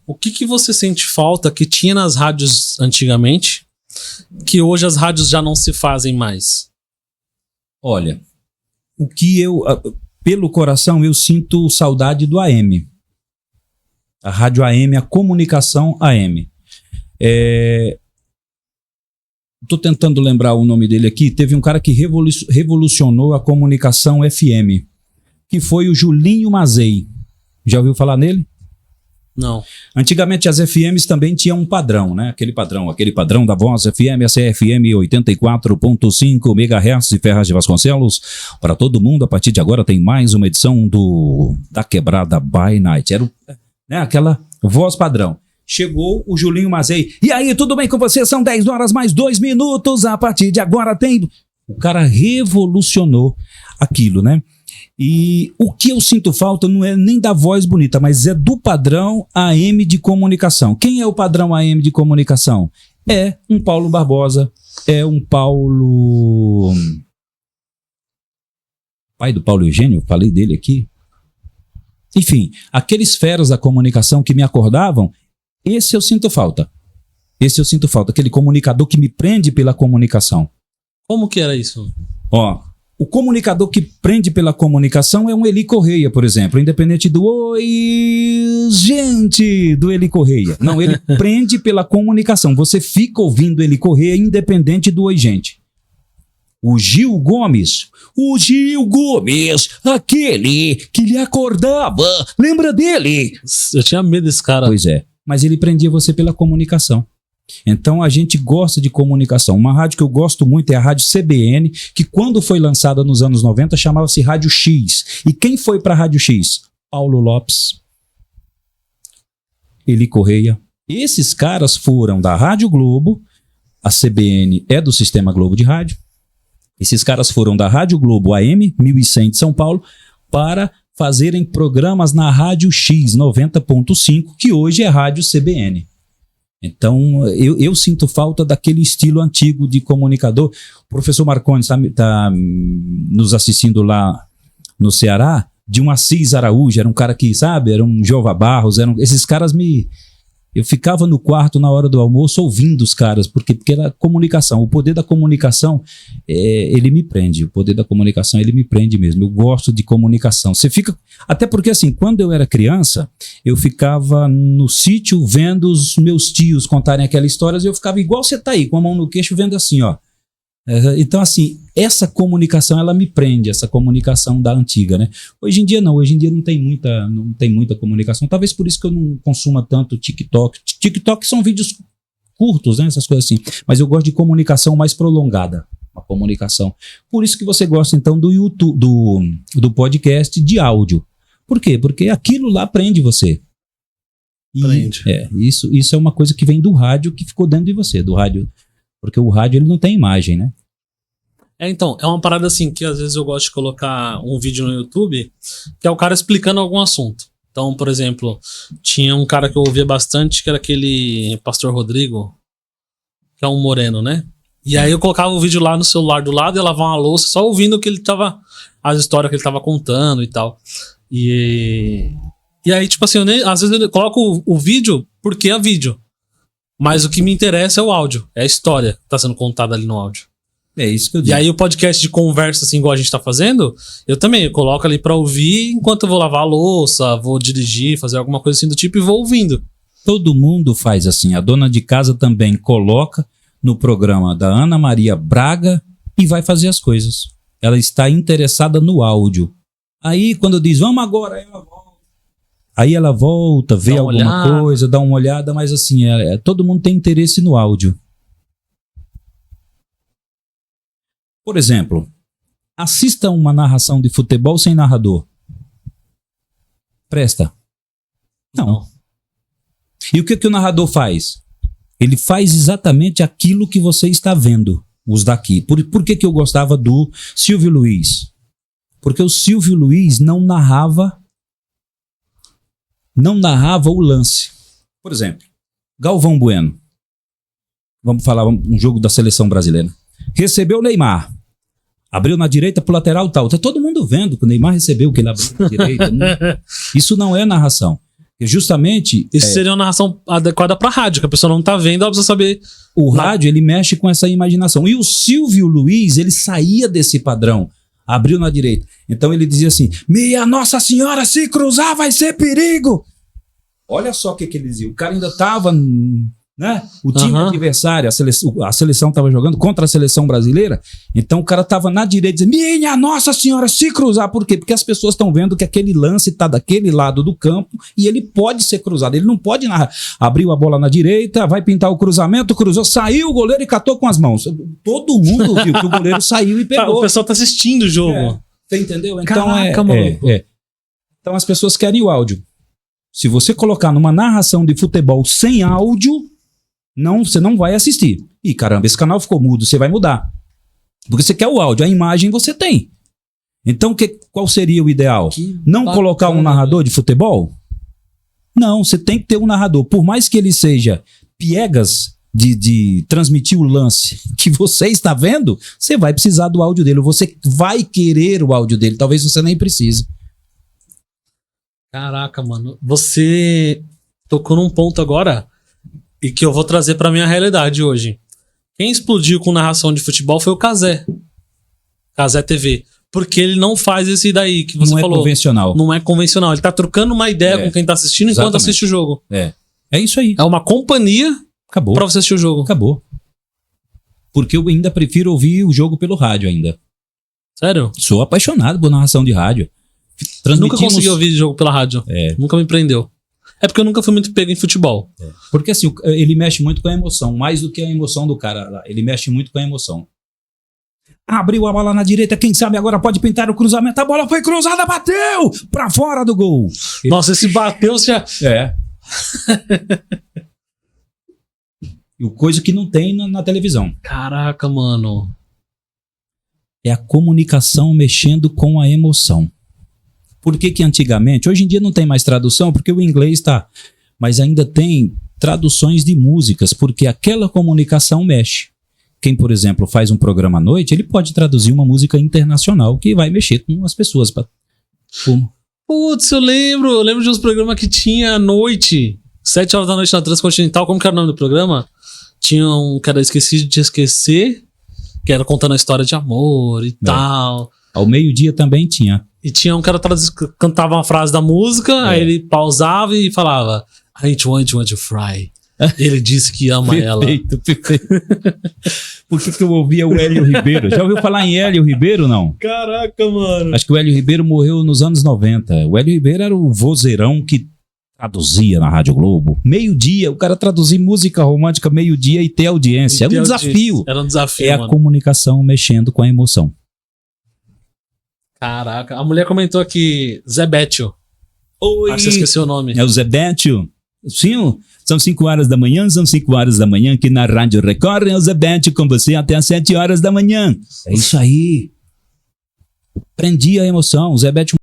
O que você sente falta que tinha nas rádios antigamente, que hoje as rádios já não se fazem mais? Olha, o que pelo coração, eu sinto saudade do AM. A rádio AM, a comunicação AM. Estou tentando lembrar o nome dele aqui. Teve um cara que revolucionou a comunicação FM, que foi o Julinho Mazei. Já ouviu falar nele? Não. Antigamente as FMs também tinham um padrão, né? Aquele padrão da Voz FM, essa é FM 84.5 MHz de Ferraz de Vasconcelos. Para todo mundo, a partir de agora tem mais uma edição da Quebrada by Night. Era aquela voz padrão. Chegou o Julinho Mazei. E aí, tudo bem com você? São 10 horas mais 2 minutos. A partir de agora tem... O cara revolucionou aquilo, né? E o que eu sinto falta não é nem da voz bonita, mas é do padrão AM de comunicação. Quem é o padrão AM de comunicação? É um Paulo Barbosa, é um Paulo... Pai do Paulo Eugênio, falei dele aqui. Enfim, aqueles feras da comunicação que me acordavam, esse eu sinto falta. Aquele comunicador que me prende pela comunicação. Como que era isso? O comunicador que prende pela comunicação é um Eli Correia, por exemplo, independente do oi, gente, do Eli Correia. Não, ele prende pela comunicação. Você fica ouvindo Eli Correia independente do oi, gente. O Gil Gomes, aquele que lhe acordava, lembra dele? Eu tinha medo desse cara. Pois é, mas ele prendia você pela comunicação. Então a gente gosta de comunicação. Uma rádio que eu gosto muito é a Rádio CBN, que quando foi lançada nos anos 90 chamava-se Rádio X. E quem foi para a Rádio X? Paulo Lopes, Eli Correia. Esses caras foram da Rádio Globo, a CBN é do Sistema Globo de Rádio. Esses caras foram da Rádio Globo AM 1100 de São Paulo para fazerem programas na Rádio X 90.5, que hoje é Rádio CBN. Então, eu sinto falta daquele estilo antigo de comunicador. O professor Marconi está nos assistindo lá no Ceará, de um Assis Araújo, era um cara que, sabe, era um Jeová Barros, esses caras eu ficava no quarto na hora do almoço ouvindo os caras, porque era comunicação. O poder da comunicação, ele me prende. O poder da comunicação, ele me prende mesmo. Eu gosto de comunicação. Até porque, assim, quando eu era criança, eu ficava no sítio vendo os meus tios contarem aquelas histórias e eu ficava igual você tá aí, com a mão no queixo, vendo assim, ó. Então, assim, essa comunicação, ela me prende, essa comunicação da antiga, né? Hoje em dia não tem muita comunicação. Talvez por isso que eu não consuma tanto TikTok. TikTok são vídeos curtos, né? Essas coisas assim. Mas eu gosto de comunicação mais prolongada. Uma comunicação. Por isso que você gosta, então, do YouTube, do podcast de áudio. Por quê? Porque aquilo lá prende você. Prende. Isso é uma coisa que vem do rádio, que ficou dentro de você, do rádio. Porque o rádio, ele não tem imagem, né? Então, é uma parada assim, que às vezes eu gosto de colocar um vídeo no YouTube, que é o cara explicando algum assunto. Então, por exemplo, tinha um cara que eu ouvia bastante, que era aquele Pastor Rodrigo, que é um moreno, né? E aí eu colocava o vídeo lá no celular do lado, ia lavar uma louça, só ouvindo as histórias que ele tava contando e tal. E aí, tipo assim, às vezes eu coloco o vídeo porque é vídeo. Mas o que me interessa é o áudio, é a história que tá sendo contada ali no áudio. É isso que eu digo. E aí o podcast de conversa, assim, igual a gente tá fazendo, eu coloco ali pra ouvir enquanto eu vou lavar a louça, vou dirigir, fazer alguma coisa assim do tipo e vou ouvindo. Todo mundo faz assim. A dona de casa também coloca no programa da Ana Maria Braga e vai fazer as coisas. Ela está interessada no áudio. Aí quando diz, vamos agora, ela volta. Aí ela volta, vê alguma coisa, dá uma olhada, mas assim, todo mundo tem interesse no áudio. Por exemplo, assista uma narração de futebol sem narrador. Presta? Não. E o que o narrador faz? Ele faz exatamente aquilo que você está vendo, os daqui. Por que eu gostava do Silvio Luiz? Porque o Silvio Luiz não narrava o lance. Por exemplo, Galvão Bueno. Vamos falar um jogo da seleção brasileira. Recebeu o Neymar. Abriu na direita pro lateral tal. Tá todo mundo vendo que o Neymar recebeu, que ele abriu na direita. Isso não é narração. Justamente Isso seria uma narração adequada pra rádio, que a pessoa não tá vendo, ela precisa saber. o rádio, ele mexe com essa imaginação. E o Silvio Luiz, ele saía desse padrão, abriu na direita. Então ele dizia assim: minha Nossa Senhora, se cruzar vai ser perigo. Olha só o que ele dizia. O cara ainda tava, né? O time adversário, a seleção tava jogando contra a seleção brasileira. Então o cara tava na direita dizendo: minha Nossa Senhora, se cruzar. Por quê? Porque as pessoas estão vendo que aquele lance tá daquele lado do campo e ele pode ser cruzado. Ele não pode narrar. Abriu a bola na direita, vai pintar o cruzamento, cruzou, saiu o goleiro e catou com as mãos. Todo mundo viu que o goleiro saiu e pegou. O pessoal tá assistindo o jogo. Você entendeu? Então Caraca, maluco. Então as pessoas querem o áudio. Se você colocar numa narração de futebol sem áudio, você não vai assistir. Ih, caramba, esse canal ficou mudo, você vai mudar. Porque você quer o áudio, a imagem você tem. Então, qual seria o ideal? Não colocar um narrador de futebol? Não, você tem que ter um narrador. Por mais que ele seja piegas de transmitir o lance que você está vendo, você vai precisar do áudio dele. Você vai querer o áudio dele. Talvez você nem precise. Caraca, mano. Você tocou num ponto agora e que eu vou trazer pra minha realidade hoje. Quem explodiu com narração de futebol foi o Cazé. Cazé TV. Porque ele não faz esse daí que você falou. Não é convencional. Não é convencional. Ele tá trocando uma ideia com quem tá assistindo enquanto assiste o jogo. É isso aí. É uma companhia Acabou. Pra você assistir o jogo. Acabou. Porque eu ainda prefiro ouvir o jogo pelo rádio ainda. Sério? Sou apaixonado por narração de rádio. Nunca consegui ouvir jogo pela rádio. Nunca me prendeu. É porque eu nunca fui muito pego em futebol. Porque assim, ele mexe muito com a emoção. Mais do que a emoção do cara lá. Ele mexe muito com a emoção. Abriu a bola na direita, quem sabe agora pode pintar o cruzamento. A bola foi cruzada, bateu pra fora do gol. Nossa, esse bateu já... E coisa que não tem na televisão. Caraca, mano. É a comunicação mexendo com a emoção. Por que antigamente... Hoje em dia não tem mais tradução, porque o inglês tá... Mas ainda tem traduções de músicas, porque aquela comunicação mexe. Quem, por exemplo, faz um programa à noite, ele pode traduzir uma música internacional que vai mexer com as pessoas. Putz, eu lembro de uns programas que tinha à noite, 7 horas da noite na Transcontinental. Como que era o nome do programa? Tinha um que era Esqueci de Te Esquecer, que era contando a história de amor e tal. Ao meio-dia também tinha. E tinha um que era cantava uma frase da música, aí ele pausava e falava I want you to fry. Ele disse que ama ela. Perfeito. Por que eu ouvia o Hélio Ribeiro? Já ouviu falar em Hélio Ribeiro, não? Caraca, mano. Acho que o Hélio Ribeiro morreu nos anos 90. O Hélio Ribeiro era o vozeirão que traduzia na Rádio Globo. Meio-dia, o cara traduzir música romântica meio-dia e ter audiência. Era um desafio. Era um desafio, mano. A comunicação mexendo com a emoção. Caraca. A mulher comentou aqui, Zé Bétio. Oi. Você esqueceu o nome. É o Zé Bétio. Sim, são 5 horas da manhã, que na Rádio Record é o Zé Bétio com você até às 7 horas da manhã. É isso aí. Prendi a emoção. O Zé Bétio